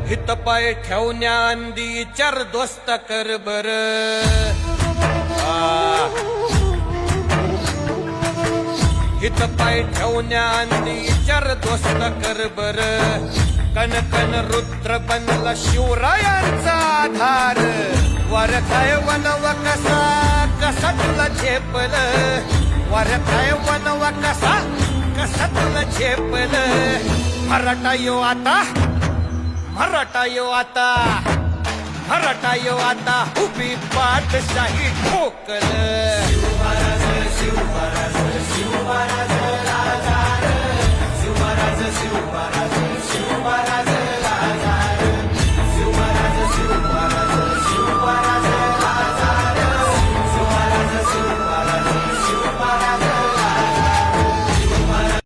हित पाय ठेवण्याआंदी चार दोस्त कर बर हित पाय ठेवण्याआंदी चार दोस्त कर बर कन कन रुद्र बनला शिवरायांचा आधार वर काय वनवा कसा कसा तुला झेपल वर काय वनवा कसा कसा तुला झेपल मराठा यो आता मराठा यो आता मराठा यो आता उभी पाठशाही ठोकल शिवमहाराज शिवमहाराज शिवमहाराज राजा शिवमहाराज शिवमहाराज